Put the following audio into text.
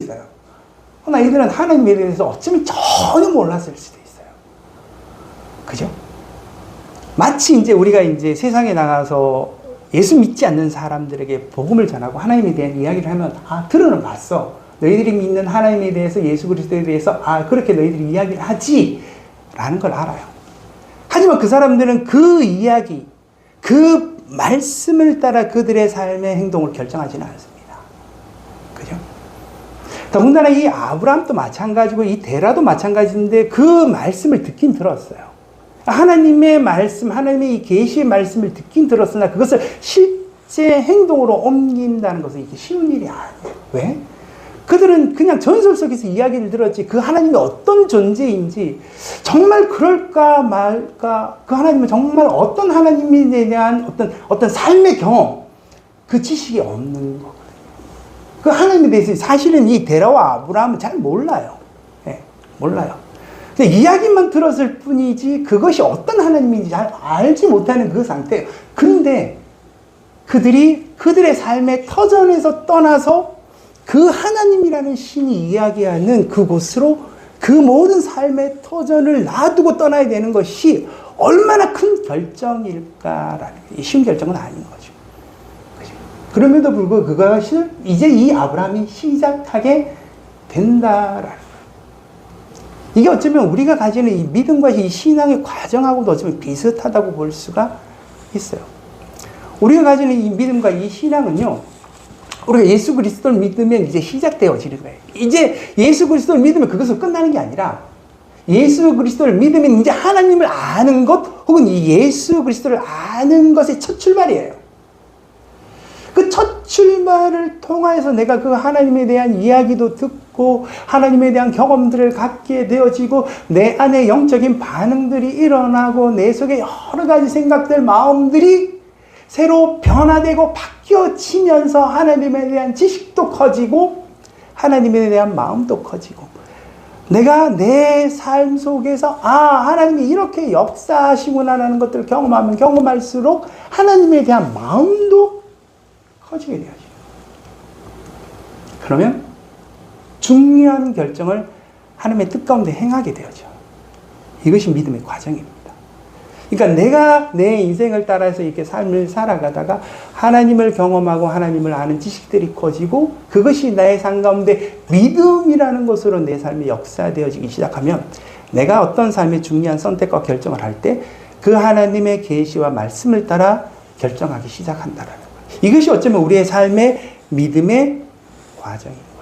있어요. 그러나 이들은 하나님에 대해서 어쩌면 전혀 몰랐을 수도 있어요. 그죠? 마치 이제 우리가 이제 세상에 나가서 예수 믿지 않는 사람들에게 복음을 전하고 하나님에 대한 이야기를 하면, 아, 들어는 봤어. 너희들이 믿는 하나님에 대해서, 예수 그리스도에 대해서, 아, 그렇게 너희들이 이야기를 하지. 라는 걸 알아요. 하지만 그 사람들은 그 이야기, 그 말씀을 따라 그들의 삶의 행동을 결정하지는 않습니다. 그죠? 더군다나 이 아브라함도 마찬가지고 이 데라도 마찬가지인데 그 말씀을 듣긴 들었어요. 하나님의 말씀, 하나님의 이 계시의 말씀을 듣긴 들었으나 그것을 실제 행동으로 옮긴다는 것은 이게 쉬운 일이 아니에요. 왜? 그들은 그냥 전설 속에서 이야기를 들었지 그 하나님이 어떤 존재인지, 정말 그럴까 말까, 그 하나님은 정말 어떤 하나님에 대한 어떤 삶의 경험, 그 지식이 없는 거거든요. 그 하나님에 대해서 사실은 이 데라와 아브라함은 잘 몰라요. 네, 몰라요. 근데 이야기만 들었을 뿐이지 그것이 어떤 하나님인지 잘 알지 못하는 그 상태예요. 근데 그들이 그들의 삶의 터전에서 떠나서 그 하나님이라는 신이 이야기하는 그곳으로 그 모든 삶의 터전을 놔두고 떠나야 되는 것이 얼마나 큰 결정일까라는, 쉬운 결정은 아닌 거죠. 그죠? 그럼에도 불구하고 그것을 이제 이 아브라함이 시작하게 된다라는 거예요. 이게 어쩌면 우리가 가지는 이 믿음과 이 신앙의 과정하고도 어쩌면 비슷하다고 볼 수가 있어요. 우리가 가지는 이 믿음과 이 신앙은요, 우리가 예수 그리스도를 믿으면 이제 시작되어지는 거예요. 이제 예수 그리스도를 믿으면 그것으로 끝나는 게 아니라, 예수 그리스도를 믿으면 이제 하나님을 아는 것, 혹은 이 예수 그리스도를 아는 것의 첫 출발이에요. 그 첫 출발을 통하여서 내가 그 하나님에 대한 이야기도 듣고 하나님에 대한 경험들을 갖게 되어지고 내 안에 영적인 반응들이 일어나고 내 속에 여러 가지 생각들, 마음들이 새로 변화되고 바뀌어지면서 하나님에 대한 지식도 커지고 하나님에 대한 마음도 커지고, 내가 내 삶 속에서 하나님이 이렇게 역사하시구나라는 것들을 경험하면 경험할수록 하나님에 대한 마음도 커지게 되어져요. 그러면 중요한 결정을 하나님의 뜻 가운데 행하게 되어져. 이것이 믿음의 과정입니다. 그러니까 내가 내 인생을 따라서 이렇게 삶을 살아가다가 하나님을 경험하고 하나님을 아는 지식들이 커지고 그것이 나의 삶 가운데 믿음이라는 것으로 내 삶이 역사되어지기 시작하면 내가 어떤 삶의 중요한 선택과 결정을 할 때 그 하나님의 계시와 말씀을 따라 결정하기 시작한다는 거예요. 이것이 어쩌면 우리의 삶의 믿음의 과정입니다.